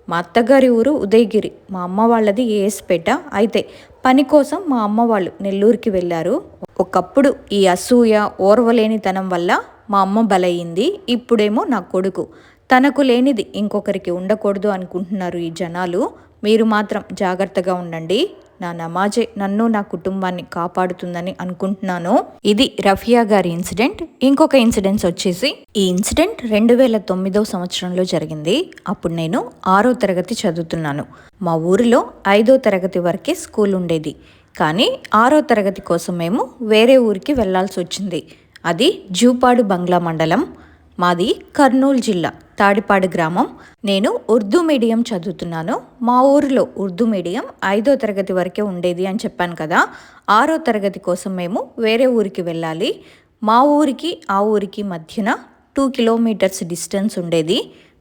మా అత్తగారి ఊరు ఉదయగిరి, మా అమ్మ వాళ్ళది ఏఎస్పేట. అయితే పని కోసం మా అమ్మ వాళ్ళు నెల్లూరుకి వెళ్ళారు. ఒకప్పుడు ఈ అసూయ ఓర్వలేనితనం వల్ల మా అమ్మ బలయింది. ఇప్పుడేమో నా కొడుకు. తనకు లేనిది ఇంకొకరికి ఉండకూడదు అనుకుంటున్నారు ఈ జనాలు. మీరు మాత్రం జాగ్రత్తగా ఉండండి. నా నమాజే నన్ను నా కుటుంబాన్ని కాపాడుతుందని అనుకుంటున్నాను. ఇది రఫియా గారి ఇన్సిడెంట్. ఇంకొక ఇన్సిడెంట్స్ వచ్చేసి, ఈ ఇన్సిడెంట్ 2009 సంవత్సరంలో జరిగింది. అప్పుడు నేను 6వ తరగతి చదువుతున్నాను. మా ఊరిలో 5వ తరగతి వరకే స్కూల్ ఉండేది. కానీ 6వ తరగతి కోసం మేము వేరే ఊరికి వెళ్లాల్సి వచ్చింది. అది జూపాడు బంగ్లా మండలం. మాది కర్నూలు జిల్లా తాడిపాడు గ్రామం. నేను ఉర్దూ మీడియం చదువుతున్నాను. మా ఊరిలో ఉర్దూ మీడియం 5వ తరగతి వరకే ఉండేది అని చెప్పాను కదా. 6వ తరగతి కోసం మేము వేరే ఊరికి వెళ్ళాలి. మా ఊరికి ఆ ఊరికి మధ్యన 2 కిలోమీటర్స్ డిస్టెన్స్ ఉండేది.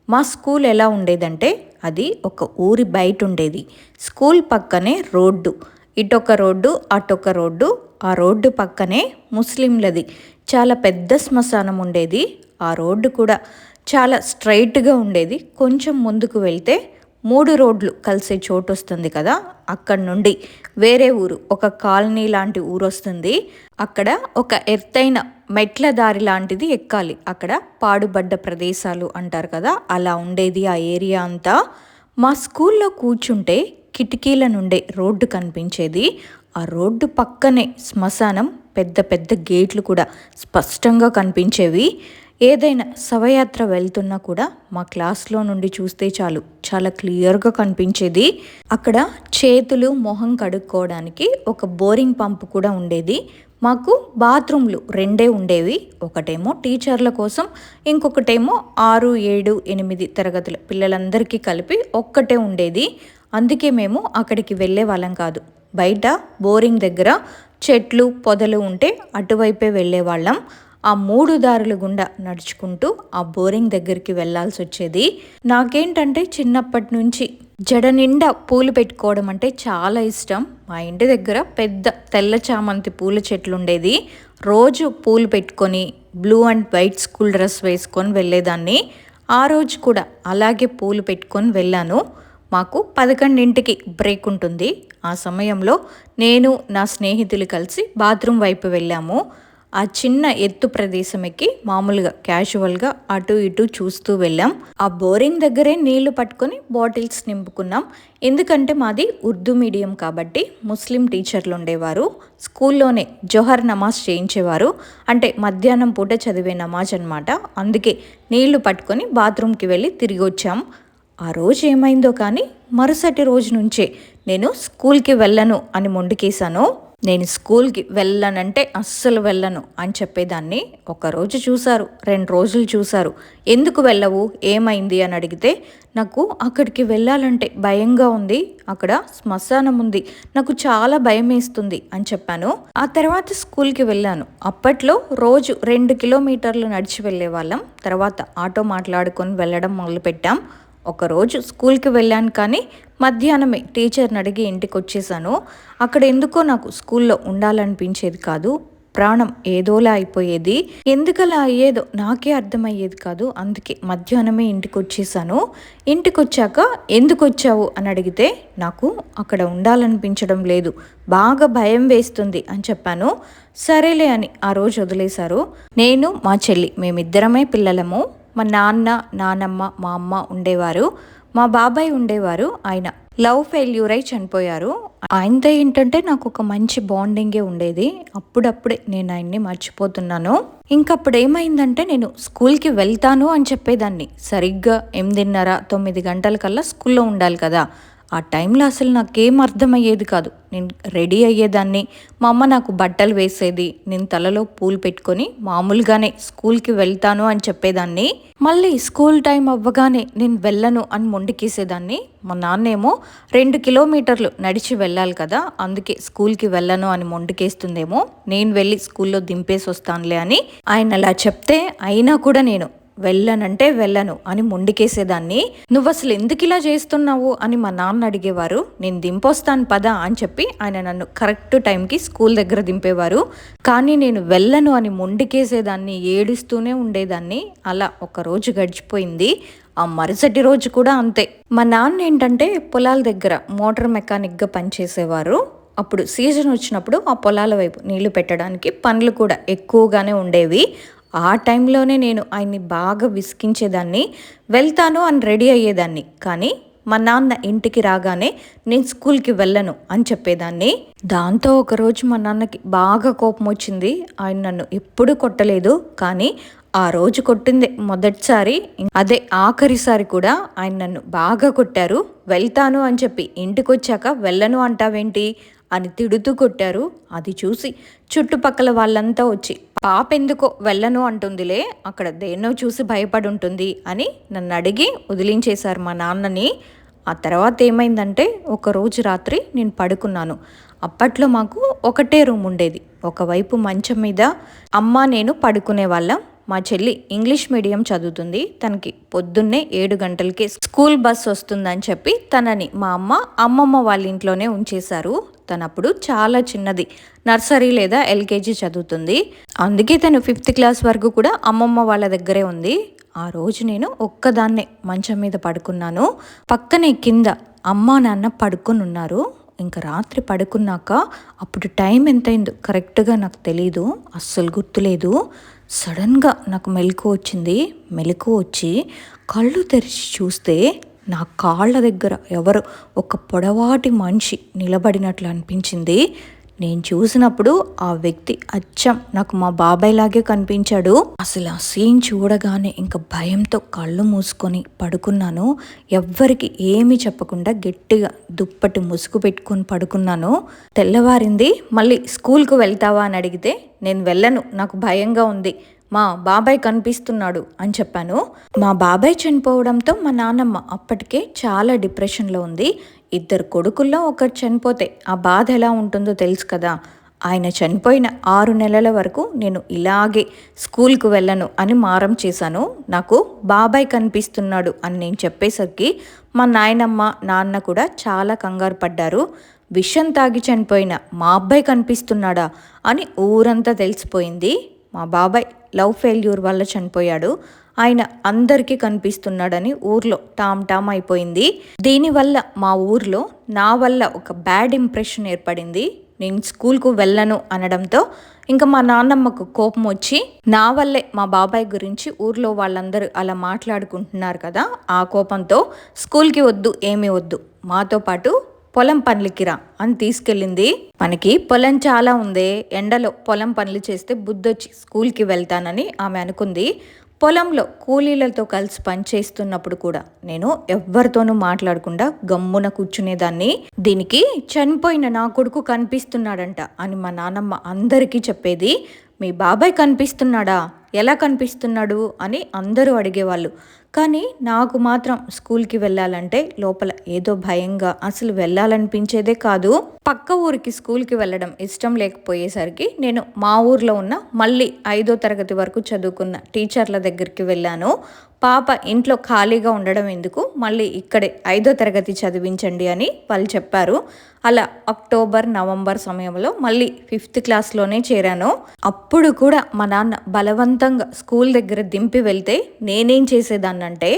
మా స్కూల్ ఎలా ఉండేదంటే, అది ఒక ఊరి బయట ఉండేది. స్కూల్ పక్కనే రోడ్డు, ఇటొక రోడ్డు అటొక రోడ్డు. ఆ రోడ్డు పక్కనే ముస్లింలది చాలా పెద్ద శ్మశానం ఉండేది. ఆ రోడ్డు కూడా చాలా స్ట్రైట్గా ఉండేది. కొంచెం ముందుకు వెళ్తే 3 రోడ్లు కలిసే చోటు వస్తుంది కదా, అక్కడ నుండి వేరే ఊరు, ఒక కాలనీ లాంటి ఊరు వస్తుంది. అక్కడ ఒక ఎత్తైన మెట్ల దారి లాంటిది ఎక్కాలి. అక్కడ పాడుబడ్డ ప్రదేశాలు అంటారు కదా, అలా ఉండేది ఆ ఏరియా అంతా. మా స్కూల్లో కూర్చుంటే కిటికీల నుండే రోడ్డు కనిపించేది. ఆ రోడ్డు పక్కనే శ్మశానం, పెద్ద పెద్ద గేట్లు కూడా స్పష్టంగా కనిపించేవి. ఏదైనా శవయాత్ర వెళ్తున్నా కూడా మా క్లాస్లో నుండి చూస్తే చాలు చాలా క్లియర్గా కనిపించేది. అక్కడ చేతులు మొహం కడుక్కోవడానికి ఒక బోరింగ్ పంపు కూడా ఉండేది. మాకు బాత్రూమ్లు 2 ఉండేవి. ఒకటేమో టీచర్ల కోసం, ఇంకొకటేమో 6, 7, 8 తరగతుల పిల్లలందరికీ కలిపి ఒక్కటే ఉండేది. అందుకే మేము అక్కడికి వెళ్ళే వాళ్ళం కాదు. బయట బోరింగ్ దగ్గర చెట్లు పొదలు ఉంటే అటువైపే వెళ్ళేవాళ్ళం. ఆ 3 దారుల గుండా నడుచుకుంటూ ఆ బోరింగ్ దగ్గరికి వెళ్ళాల్సి వచ్చేది. నాకేంటంటే చిన్నప్పటి నుంచి జడ నిండా పూలు పెట్టుకోవడం అంటే చాలా ఇష్టం. మా ఇంటి దగ్గర పెద్ద తెల్ల చామంతి పూల చెట్లు ఉండేది. రోజు పూలు పెట్టుకొని blue and white school dress వేసుకొని వెళ్ళేదాన్ని. ఆ రోజు కూడా అలాగే పూలు పెట్టుకొని వెళ్ళాను. మాకు 11ంటికి బ్రేక్ ఉంటుంది. ఆ సమయంలో నేను నా స్నేహితులు కలిసి బాత్రూమ్ వైపు వెళ్ళాము. ఆ చిన్న ఎత్తు ప్రదేశం ఎక్కి మామూలుగా క్యాజువల్గా అటు ఇటు చూస్తూ వెళ్ళాం. ఆ బోరింగ్ దగ్గరే నీళ్లు పట్టుకొని బాటిల్స్ నింపుకున్నాం. ఎందుకంటే మాది ఉర్దూ మీడియం కాబట్టి ముస్లిం టీచర్లు ఉండేవారు. స్కూల్లోనే జొహర్ నమాజ్ చేయించేవారు. అంటే మధ్యాహ్నం పూట చదివే నమాజ్ అనమాట. అందుకే నీళ్లు పట్టుకొని బాత్రూమ్కి వెళ్ళి తిరిగి వచ్చాం. ఆ రోజు ఏమైందో కానీ మరుసటి రోజు నుంచే నేను స్కూల్కి వెళ్ళను అని మొండికేశాను. నేను స్కూల్కి వెళ్ళనంటే అస్సలు వెళ్ళను అని చెప్పేదాన్ని. ఒకరోజు చూశారు, 2 రోజులు చూశారు. ఎందుకు వెళ్ళవు, ఏమైంది అని అడిగితే, నాకు అక్కడికి వెళ్ళాలంటే భయంగా ఉంది, అక్కడ శ్మశానం ఉంది, నాకు చాలా భయం వేస్తుంది అని చెప్పాను. ఆ తర్వాత స్కూల్కి వెళ్ళాను. అప్పట్లో రోజు 2 కిలోమీటర్లు నడిచి వెళ్ళే వాళ్ళం. తర్వాత ఆటో మాట్లాడుకొని వెళ్ళడం మొదలుపెట్టాం. ఒకరోజు స్కూల్కి వెళ్ళాను కానీ మధ్యాహ్నమే టీచర్ని అడిగి ఇంటికి వచ్చేసాను. అక్కడ ఎందుకో నాకు స్కూల్లో ఉండాలనిపించేది కాదు. ప్రాణం ఏదోలా అయిపోయేది. ఎందుకలా అయ్యేదో నాకే అర్థమయ్యేది కాదు. అందుకే మధ్యాహ్నమే ఇంటికి వచ్చేసాను. ఇంటికి వచ్చాక ఎందుకు వచ్చావు అని అడిగితే, నాకు అక్కడ ఉండాలనిపించడం లేదు, బాగా భయం వేస్తుంది అని చెప్పాను. సరేలే అని ఆ రోజు వదిలేశారు. నేను మా చెల్లి మేమిద్దరమే పిల్లలము. మా నాన్న, నానమ్మ, మా అమ్మ ఉండేవారు. మా బాబాయ్ ఉండేవారు. ఆయన లవ్ ఫెయిల్యూర్ అయి చనిపోయారు. ఆయనతో ఏంటంటే నాకు ఒక మంచి బాండింగే ఉండేది. అప్పుడప్పుడే నేను ఆయన్ని మర్చిపోతున్నాను. ఇంకప్పుడు ఏమైందంటే, నేను స్కూల్కి వెళ్తాను అని చెప్పేదాన్ని. సరిగ్గా 8:30, 9 గంటలకల్లా స్కూల్లో ఉండాలి కదా. ఆ టైంలో అసలు నాకేం అర్థమయ్యేది కాదు. నేను రెడీ అయ్యేదాన్ని, మా అమ్మ నాకు బట్టలు వేసేది, నేను తలలో పూలు పెట్టుకొని మామూలుగానే స్కూల్కి వెళ్తాను అని చెప్పేదాన్ని. మళ్ళీ స్కూల్ టైం అవ్వగానే నేను వెళ్ళను అని మొండికేసేదాన్ని. మా నాన్నేమో 2 కిలోమీటర్లు నడిచి వెళ్ళాలి కదా, అందుకే స్కూల్కి వెళ్ళను అని మొండికేస్తుందేమో, నేను వెళ్ళి స్కూల్లో దింపేసి వస్తానులే అని ఆయన అలా చెప్తే, అయినా కూడా నేను వెళ్ళనంటే వెళ్ళను అని మొండికేసేదాన్ని. నువ్వు అసలు ఎందుకు ఇలా చేస్తున్నావు అని మా నాన్న అడిగేవారు. నేను దింపొస్తాను పదా అని చెప్పి ఆయన నన్ను కరెక్ట్ టైంకి స్కూల్ దగ్గర దింపేవారు. కానీ నేను వెళ్ళను అని మొండికేసేదాన్ని, ఏడుస్తూనే ఉండేదాన్ని. అలా ఒక రోజు గడిచిపోయింది. ఆ మరుసటి రోజు కూడా అంతే. మా నాన్న ఏంటంటే పొలాల దగ్గర మోటార్ మెకానిక్గా పనిచేసేవారు. అప్పుడు సీజన్ వచ్చినప్పుడు ఆ పొలాల వైపు నీళ్లు పెట్టడానికి పనులు కూడా ఎక్కువగానే ఉండేవి. ఆ టైంలోనే నేను ఆయన్ని బాగా విసిగించేదాన్ని. వెళ్తాను అని రెడీ అయ్యేదాన్ని. కానీ మా నాన్న ఇంటికి రాగానే నేను స్కూల్కి వెళ్ళను అని చెప్పేదాన్ని. దాంతో ఒకరోజు మా నాన్నకి బాగా కోపం వచ్చింది. ఆయన నన్ను ఎప్పుడూ కొట్టలేదు, కానీ ఆ రోజు కొట్టిందే మొదటిసారి, అదే ఆఖరిసారి కూడా ఆయన నన్ను బాగా కొట్టారు. వెళ్తాను అని చెప్పి ఇంటికొచ్చాక వెళ్ళను అంటావేంటి అని తిడుతూ కొట్టారు. అది చూసి చుట్టుపక్కల వాళ్ళంతా వచ్చి, పాప ఎందుకో వెళ్ళను అంటుందిలే, అక్కడ దేన్నో చూసి భయపడి ఉంటుంది అని నన్ను అడిగి వదిలించేశారు మా నాన్నని. ఆ తర్వాత ఏమైందంటే, ఒకరోజు రాత్రి నేను పడుకున్నాను. అప్పట్లో మాకు ఒకటే రూమ్ ఉండేది. ఒకవైపు మంచం మీద అమ్మ నేను పడుకునే వాళ్ళం. మా చెల్లి ఇంగ్లీష్ మీడియం చదువుతుంది. తనకి పొద్దున్నే 7 గంటలకి స్కూల్ బస్ వస్తుందని చెప్పి తనని మా అమ్మమ్మ వాళ్ళ ఇంట్లోనే ఉంచేశారు. తనప్పుడు చాలా చిన్నది, నర్సరీ లేదా ఎల్కేజీ చదువుతుంది. అందుకే తను 5th క్లాస్ వరకు కూడా అమ్మమ్మ వాళ్ళ దగ్గరే ఉంది. ఆ రోజు నేను ఒక్కదాన్నే మంచం మీద పడుకున్నాను. పక్కనే కింద అమ్మా నాన్న పడుకొని ఉన్నారు. ఇంకా రాత్రి పడుకున్నాక అప్పుడు టైం ఎంతైందో కరెక్ట్గా నాకు తెలీదు, అస్సలు గుర్తులేదు. సడన్గా నాకు మెలకువ వచ్చింది. మెలకువ వచ్చి కళ్ళు తెరిచి చూస్తే నా కాళ్ళ దగ్గర ఎవరో ఒక పొడవాటి మనిషి నిలబడినట్లు అనిపించింది. నేను చూసినప్పుడు ఆ వ్యక్తి అచ్చం నాకు మా బాబాయ్ లాగే కనిపించాడు. అసలు ఆ సీన్ చూడగానే ఇంకా భయంతో కళ్ళు మూసుకొని పడుకున్నాను. ఎవ్వరికి ఏమీ చెప్పకుండా గట్టిగా దుప్పటి ముసుగు పెట్టుకొని పడుకున్నాను. తెల్లవారింది. మళ్ళీ స్కూల్కు వెళ్తావా అని అడిగితే నేను వెళ్ళను, నాకు భయంగా ఉంది, మా బాబాయ్ కనిపిస్తున్నాడు అని చెప్పాను. మా బాబాయ్ చనిపోవడంతో మా నాన్నమ్మ అప్పటికే చాలా డిప్రెషన్లో ఉంది. 2 కొడుకుల్లో ఒకరు చనిపోతే ఆ బాధ ఎలా ఉంటుందో తెలుసు కదా. ఆయన చనిపోయిన 6 నెలల వరకు నేను ఇలాగే స్కూల్కు వెళ్ళను అని మారం చేశాను. నాకు బాబాయ్ కనిపిస్తున్నాడు అని నేను చెప్పేసరికి మా నాయనమ్మ నాన్న కూడా చాలా కంగారు పడ్డారు. విషం తాగి చనిపోయిన మా అబ్బాయి కనిపిస్తున్నాడా అని ఊరంతా తెలిసిపోయింది. మా బాబాయ్ లవ్ ఫెయిల్యూర్ వల్ల చనిపోయాడు, ఆయన అందరికీ కనిపిస్తున్నాడని ఊర్లో టామ్ అయిపోయింది. దీనివల్ల మా ఊర్లో నా వల్ల ఒక బ్యాడ్ ఇంప్రెషన్ ఏర్పడింది. నేను స్కూల్కు వెళ్ళను అనడంతో ఇంకా మా నాన్నమ్మకు కోపం వచ్చి, నా వల్లే మా బాబాయ్ గురించి ఊర్లో వాళ్ళందరూ అలా మాట్లాడుకుంటున్నారు కదా, ఆ కోపంతో స్కూల్కి వద్దు, ఏమీ వద్దు, మాతో పాటు పొలం పనులకి రా అని తీసుకెళ్ళింది. మనకి పొలం చాలా ఉందే, ఎండలో పొలం పనులు చేస్తే బుద్ధొచ్చి స్కూల్కి వెళ్తానని ఆమె అనుకుంది. పొలంలో కూలీలతో కలిసి పనిచేస్తున్నప్పుడు కూడా నేను ఎవ్వరితోనూ మాట్లాడకుండా గమ్మున కూర్చునేదాన్ని. దీనికి చనిపోయిన నా కొడుకు కనిపిస్తున్నాడంట అని మా నాన్నమ్మ అందరికీ చెప్పేది. మీ బాబాయ్ కనిపిస్తున్నాడా, ఎలా కనిపిస్తున్నాడు అని అందరూ అడిగేవాళ్ళు. కానీ నాకు మాత్రం స్కూల్కి వెళ్ళాలంటే లోపల ఏదో భయంగా, అసలు వెళ్ళాలనిపించేదే కాదు. పక్క ఊరికి స్కూల్కి వెళ్ళడం ఇష్టం లేకపోయేసరికి నేను మా ఊర్లో ఉన్న మళ్ళీ 5వ తరగతి వరకు చదువుకున్న టీచర్ల దగ్గరికి వెళ్ళాను. పాప ఇంట్లో ఖాళీగా ఉండడం ఎందుకు, మళ్ళీ ఇక్కడే 5వ తరగతి చదివించండి అని వాళ్ళు చెప్పారు. అలా అక్టోబర్ నవంబర్ సమయంలో మళ్ళీ 5th క్లాస్లోనే చేరాను. అప్పుడు కూడా మా నాన్న బలవంతంగా స్కూల్ దగ్గర దింపి వెళ్తే నేనేం చేసేదాన్నంటే,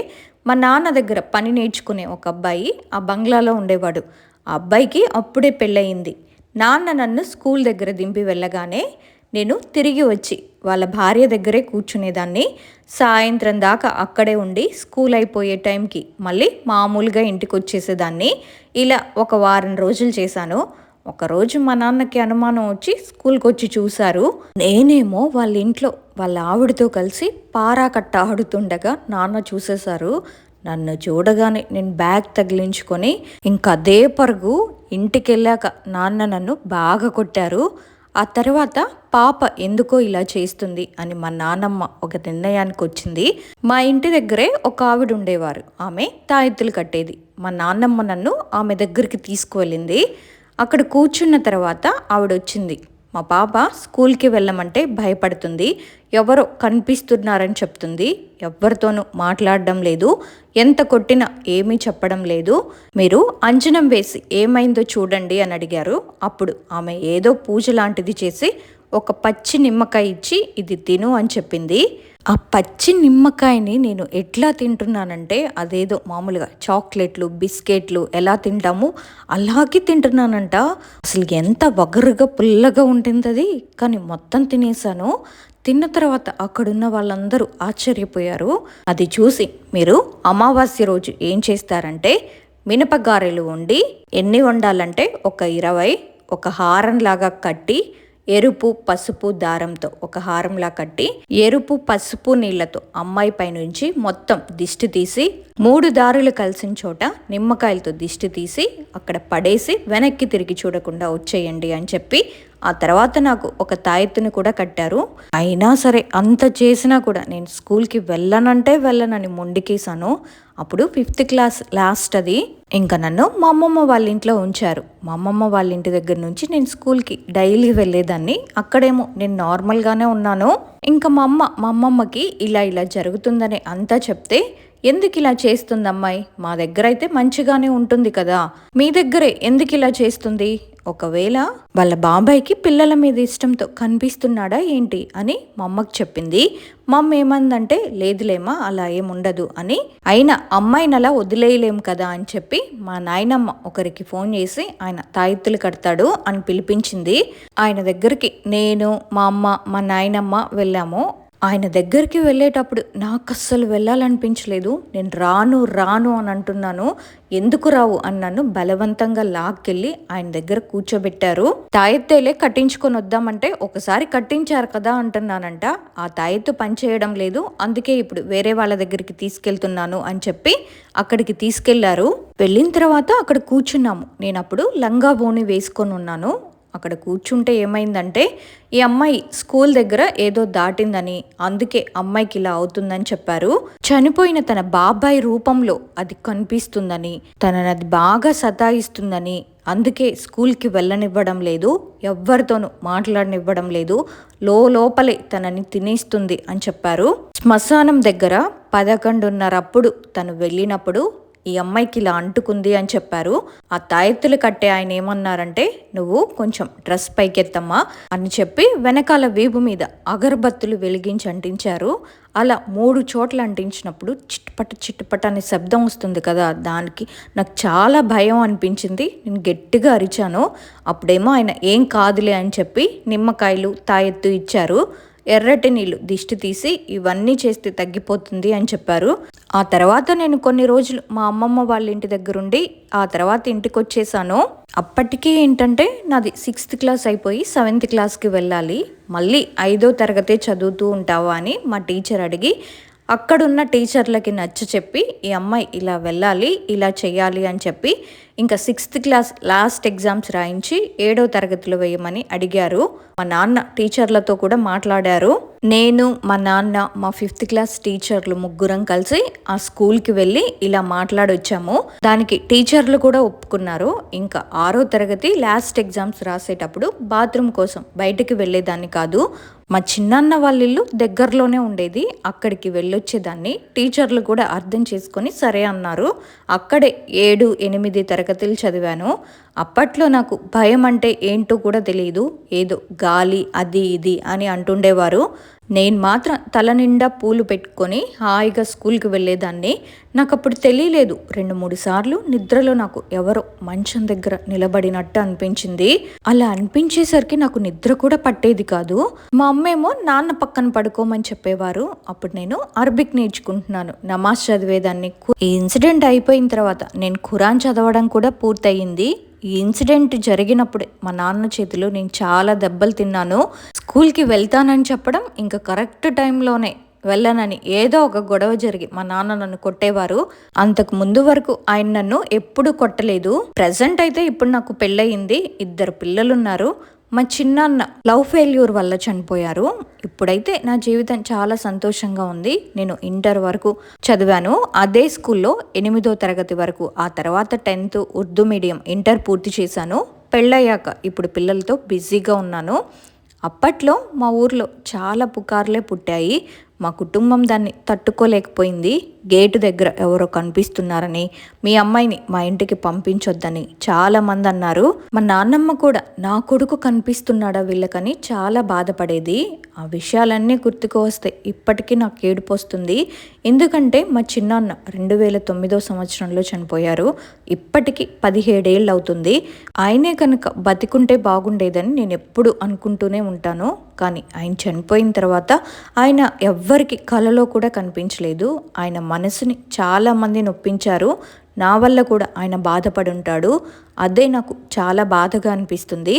మా నాన్న దగ్గర పని నేర్చుకునే ఒక అబ్బాయి ఆ బంగ్లాలో ఉండేవాడు. ఆ అబ్బాయికి అప్పుడే పెళ్ళయింది. నాన్న నన్ను స్కూల్ దగ్గర దింపి వెళ్ళగానే నేను తిరిగి వచ్చి వాళ్ళ భార్య దగ్గరే కూర్చునేదాన్ని. సాయంత్రం దాకా అక్కడే ఉండి స్కూల్ అయిపోయే టైంకి మళ్ళీ మామూలుగా ఇంటికి వచ్చేసేదాన్ని. ఇలా ఒక వారం రోజులు చేశాను. ఒకరోజు మా నాన్నకి అనుమానం వచ్చి స్కూల్కి వచ్చి చూశారు. నేనేమో వాళ్ళ ఇంట్లో వాళ్ళ ఆవిడతో కలిసి పారాకట్ట ఆడుతుండగా నాన్న చూసేశారు. నన్ను చూడగానే నేను బ్యాగ్ తగిలించుకొని ఇంకా అదే పరుగు ఇంటికి వెళ్ళాక నాన్న నన్ను బాగా కొట్టారు. ఆ తర్వాత పాప ఎందుకో ఇలా చేస్తుంది అని మా నాన్నమ్మ ఒక నిర్ణయానికి వచ్చింది. మా ఇంటి దగ్గరే ఒక ఆవిడ ఉండేవారు. ఆమె తాయెత్తులు కట్టేది. మా నాన్నమ్మ నన్ను ఆమె దగ్గరికి తీసుకువెళ్ళింది. అక్కడ కూర్చున్న తర్వాత ఆవిడ వచ్చింది. మా పాప స్కూల్కి వెళ్ళమంటే భయపడుతుంది, ఎవరో కనిపిస్తున్నారని చెప్తుంది, ఎవ్వరితోనూ మాట్లాడడం లేదు, ఎంత కొట్టినా ఏమీ చెప్పడం లేదు, మీరు అంజనం వేసి ఏమైందో చూడండి అని అడిగారు. అప్పుడు ఆమె ఏదో పూజ లాంటిది చేసి ఒక పచ్చి నిమ్మకాయ ఇచ్చి ఇది తిను అని చెప్పింది. ఆ పచ్చి నిమ్మకాయని నేను ఎట్లా తింటున్నానంటే అదేదో మామూలుగా చాక్లెట్లు బిస్కెట్లు ఎలా తింటామో అలాగే తింటున్నానంట. అసలు ఎంత వగరుగా పుల్లగా ఉంటుంది అది. కానీ మొత్తం తినేసాను. తిన్న తర్వాత అక్కడున్న వాళ్ళందరూ ఆశ్చర్యపోయారు. అది చూసి మీరు అమావాస్య రోజు ఏం చేస్తారంటే మినపగారెలు వండి ఎన్ని వండాలంటే ఒక 20 ఒక హారంలాగా కట్టి ఎరుపు పసుపు దారంతో ఒక హారంలా కట్టి ఎరుపు పసుపు నీళ్లతో అమ్మాయి పైనుంచి మొత్తం దిష్టి తీసి 3 దారులు కలిసిన చోట నిమ్మకాయలతో దిష్టి తీసి అక్కడ పడేసి వెనక్కి తిరిగి చూడకుండా వచ్చేయండి అని చెప్పి ఆ తర్వాత నాకు ఒక తాయెత్తుని కూడా కట్టారు. అయినా సరే అంత చేసినా కూడా నేను స్కూల్కి వెళ్ళనంటే వెళ్ళనని మొండికేశాను. అప్పుడు 5th క్లాస్ లాస్ట్ అది. ఇంకా నన్ను మా అమ్మమ్మ వాళ్ళ ఇంట్లో ఉంచారు. మా అమ్మమ్మ వాళ్ళ ఇంటి దగ్గర నుంచి నేను స్కూల్కి డైలీ వెళ్ళేదాన్ని. అక్కడేమో నేను నార్మల్గానే ఉన్నాను. ఇంకా మా అమ్మమ్మకి ఇలా జరుగుతుందని అంతా చెప్తే, ఎందుకు ఇలా చేస్తుంది అమ్మాయి, మా దగ్గర అయితే మంచిగానే ఉంటుంది కదా, మీ దగ్గరే ఎందుకు ఇలా చేస్తుంది, ఒకవేళ వాళ్ళ బాబాయ్కి పిల్లల మీద ఇష్టంతో కనిపిస్తున్నాడా ఏంటి అని మా అమ్మకి చెప్పింది. మా అమ్మ ఏమందంటే లేదులేమా అలా ఏముండదు అని. అయినా అమ్మాయిని అలా వదిలేయలేం కదా అని చెప్పి మా నాయనమ్మ ఒకరికి ఫోన్ చేసి ఆయన తాయెత్తులు కడతాడు అని పిలిపించింది. ఆయన దగ్గరికి నేను మా అమ్మ మా నాయనమ్మ వెళ్ళాము. ఆయన దగ్గరికి వెళ్ళేటప్పుడు నాకు అస్సలు వెళ్ళాలనిపించలేదు. నేను రాను అని అంటున్నాను. ఎందుకు రావు అని నన్ను బలవంతంగా లాక్కెళ్ళి ఆయన దగ్గర కూర్చోబెట్టారు. తాయెత్తేలే కట్టించుకొని వద్దామంటే ఒకసారి కట్టించారు కదా అంటున్నానంట. ఆ తాయెత్తు పనిచేయడం లేదు, అందుకే ఇప్పుడు వేరే వాళ్ళ దగ్గరికి తీసుకెళ్తున్నాను అని చెప్పి అక్కడికి తీసుకెళ్లారు. వెళ్ళిన తర్వాత అక్కడ కూర్చున్నాము. నేను అప్పుడు లంగా బోని వేసుకొని ఉన్నాను. అక్కడ కూర్చుంటే ఏమైందంటే ఈ అమ్మాయి స్కూల్ దగ్గర ఏదో దాటిందని, అందుకే అమ్మాయికి ఇలా అవుతుందని చెప్పారు. చనిపోయిన తన బాబాయ్ రూపంలో అది కనిపిస్తుందని, తనని అది బాగా సతాయిస్తుందని, అందుకే స్కూల్కి వెళ్ళనివ్వడం లేదు, ఎవ్వరితోనూ మాట్లాడనివ్వడం లేదు, లోపలే తనని తినేస్తుంది అని చెప్పారు. శ్మశానం దగ్గర 11:30 తను వెళ్ళినప్పుడు ఈ అమ్మాయికి ఇలా అంటుకుంది అని చెప్పారు. ఆ తాయెత్తులు కట్టే ఆయన ఏమన్నారంటే నువ్వు కొంచెం డ్రెస్ పైకెత్తమ్మా అని చెప్పి వెనకాల వీపు మీద అగరబత్తులు వెలిగించి అంటించారు. అలా 3 చోట్ల అంటించినప్పుడు చిట్టుపట అనే శబ్దం వస్తుంది కదా, దానికి నాకు చాలా భయం అనిపించింది. నేను గట్టిగా అరిచాను. అప్పుడేమో ఆయన ఏం కాదులే అని చెప్పి నిమ్మకాయలు తాయెత్తు ఇచ్చారు. ఎర్రటి నీళ్ళు దిష్టి తీసి ఇవన్నీ చేస్తే తగ్గిపోతుంది అని చెప్పారు. ఆ తర్వాత నేను కొన్ని రోజులు మా అమ్మమ్మ వాళ్ళ ఇంటి దగ్గరుండి ఆ తర్వాత ఇంటికి వచ్చేసాను. అప్పటికీ ఏంటంటే నాది 6th క్లాస్ అయిపోయి 7th క్లాస్కి వెళ్ళాలి. మళ్ళీ 5వ తరగతే చదువుతూ ఉంటావా అని మా టీచర్ అడిగి అక్కడున్న టీచర్లకి నచ్చ చెప్పి ఈ అమ్మాయి ఇలా వెళ్ళాలి ఇలా చేయాలి అని చెప్పి ఇంకా 6th క్లాస్ లాస్ట్ ఎగ్జామ్స్ రాయించి 7వ తరగతిలో వేయమని అడిగారు. మా నాన్న టీచర్లతో కూడా మాట్లాడారు. నేను మా నాన్న మా 5th క్లాస్ టీచర్లు ముగ్గురం కలిసి ఆ స్కూల్కి వెళ్ళి ఇలా మాట్లాడొచ్చాము. దానికి టీచర్లు కూడా ఒప్పుకున్నారు. ఇంకా 6వ తరగతి లాస్ట్ ఎగ్జామ్స్ రాసేటప్పుడు బాత్రూమ్ కోసం బయటికి వెళ్ళేదాన్ని కాదు. మా చిన్నాన్న వాళ్ళ ఇల్లు దగ్గరలోనే ఉండేది, అక్కడికి వెళ్ళొచ్చేదాన్ని. టీచర్లు కూడా అర్థం చేసుకొని సరే అన్నారు. అక్కడే 7, 8 తరగతులు చదివాను. అప్పట్లో నాకు భయం అంటే ఏంటో కూడా తెలియదు. ఏదో గాలి అది ఇది అని అంటుండేవారు. నేను మాత్రం తల నిండా పూలు పెట్టుకొని హాయిగా స్కూల్కి వెళ్ళేదాన్ని. నాకు అప్పుడు తెలియలేదు. 2-3 సార్లు నిద్రలో నాకు ఎవరో మంచం దగ్గర నిలబడినట్టు అనిపించింది. అలా అనిపించేసరికి నాకు నిద్ర కూడా పట్టేది కాదు. మా అమ్మేమో నాన్న పక్కన పడుకోమని చెప్పేవారు. అప్పుడు నేను అరబిక్ నేర్చుకుంటున్నాను, నమాజ్ చదివేదాన్ని. ఈ ఇన్సిడెంట్ అయిపోయిన తర్వాత నేను ఖురాన్ చదవడం కూడా పూర్తయింది. ఈ ఇన్సిడెంట్ జరిగినప్పుడే మా నాన్న చేతిలో నేను చాలా దెబ్బలు తిన్నాను. స్కూల్కి వెళ్తానని చెప్పడం, ఇంకా కరెక్ట్ టైంలోనే వెళ్ళనని ఏదో ఒక గొడవ జరిగి మా నాన్న నన్ను కొట్టేవారు. అంతకు ముందు వరకు ఆయన నన్ను ఎప్పుడు కొట్టలేదు. ప్రెజెంట్ అయితే ఇప్పుడు నాకు పెళ్ళయింది, 2 పిల్లలున్నారు. మా చిన్నాన్న లవ్ ఫెయిల్యూర్ వల్ల చనిపోయారు. ఇప్పుడైతే నా జీవితం చాలా సంతోషంగా ఉంది. నేను ఇంటర్ వరకు చదివాను అదే స్కూల్లో, 8వ తరగతి వరకు. ఆ తర్వాత 10th ఉర్దూ మీడియం ఇంటర్ పూర్తి చేశాను. పెళ్ళయ్యాక ఇప్పుడు పిల్లలతో బిజీగా ఉన్నాను. అప్పట్లో మా ఊర్లో చాలా పుకార్లే పుట్టాయి. మా కుటుంబం దాన్ని తట్టుకోలేకపోయింది. గేటు దగ్గర ఎవరో కనిపిస్తున్నారని, మీ అమ్మాయిని మా ఇంటికి పంపించొద్దని చాలామంది అన్నారు. మా నాన్నమ్మ కూడా నా కొడుకు కనిపిస్తున్నాడా వీళ్ళకని చాలా బాధపడేది. ఆ విషయాలన్నీ గుర్తుకు వస్తే ఇప్పటికీ నాకు ఏడుపు వస్తుంది. ఎందుకంటే మా చిన్నాన్న 2009 సంవత్సరంలో చనిపోయారు. ఇప్పటికీ 17 ఏళ్ళు అవుతుంది. ఆయనే కనుక బతికుంటే బాగుండేదని నేను ఎప్పుడు అనుకుంటూనే ఉంటాను. కానీ ఆయన చనిపోయిన తర్వాత ఆయన ఎవ్వరికి కలలో కూడా కనిపించలేదు. ఆయన మనసుని చాలామంది నొప్పించారు. నా వల్ల కూడా ఆయన బాధపడి ఉంటాడు. అదే నాకు చాలా బాధగా అనిపిస్తుంది.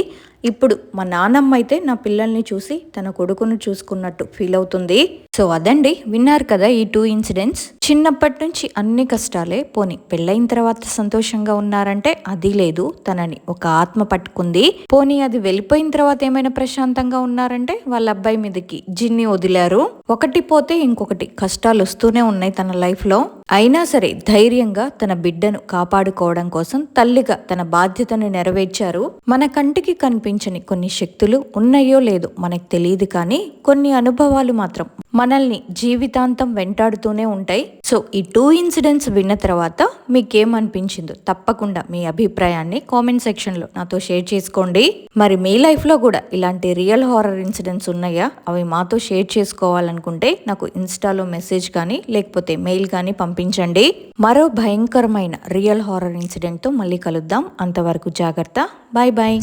ఇప్పుడు మా నాన్నమ్మ అయితే నా పిల్లల్ని చూసి తన కొడుకును చూసుకున్నట్టు ఫీల్ అవుతుంది. సో అదండి, విన్నారు కదా ఈ 2 ఇన్సిడెంట్స్. చిన్నప్పటి నుంచి అన్ని కష్టాలే. పోనీ పెళ్ళైన తర్వాత సంతోషంగా ఉన్నారంటే అది లేదు. తనని ఒక ఆత్మ పట్టుకుంది. పోనీ అది వెళ్ళిపోయిన తర్వాత ఏమైనా ప్రశాంతంగా ఉన్నారంటే వాళ్ళ అబ్బాయి మీదకి జిన్ని వదిలారు. ఒకటి పోతే ఇంకొకటి కష్టాలు వస్తూనే ఉన్నాయి తన లైఫ్లో. అయినా సరే ధైర్యంగా తన బిడ్డను కాపాడుకోవడం కోసం తల్లిగా తన బాధ్యతను నెరవేర్చారు. మన కంటికి కనిపించని కొన్ని శక్తులు ఉన్నాయో లేదో మనకు తెలియదు, కానీ కొన్ని అనుభవాలు మాత్రం మనల్ని జీవితాంతం వెంటాడుతూనే ఉంటాయి. సో ఈ 2 ఇన్సిడెంట్స్ విన్న తర్వాత మీకేమనిపించిందో తప్పకుండా మీ అభిప్రాయాన్ని కామెంట్ సెక్షన్లో నాతో షేర్ చేసుకోండి. మరి మీ లైఫ్లో కూడా ఇలాంటి రియల్ హారర్ ఇన్సిడెంట్స్ ఉన్నాయా? అవి మాతో షేర్ చేసుకోవాలనుకుంటే నాకు ఇన్స్టాలో మెసేజ్ కానీ లేకపోతే మెయిల్ కానీ పంపించండి. మరో భయంకరమైన రియల్ హారర్ ఇన్సిడెంట్తో మళ్ళీ కలుద్దాం. అంతవరకు జాగ్రత్త. Bye bye.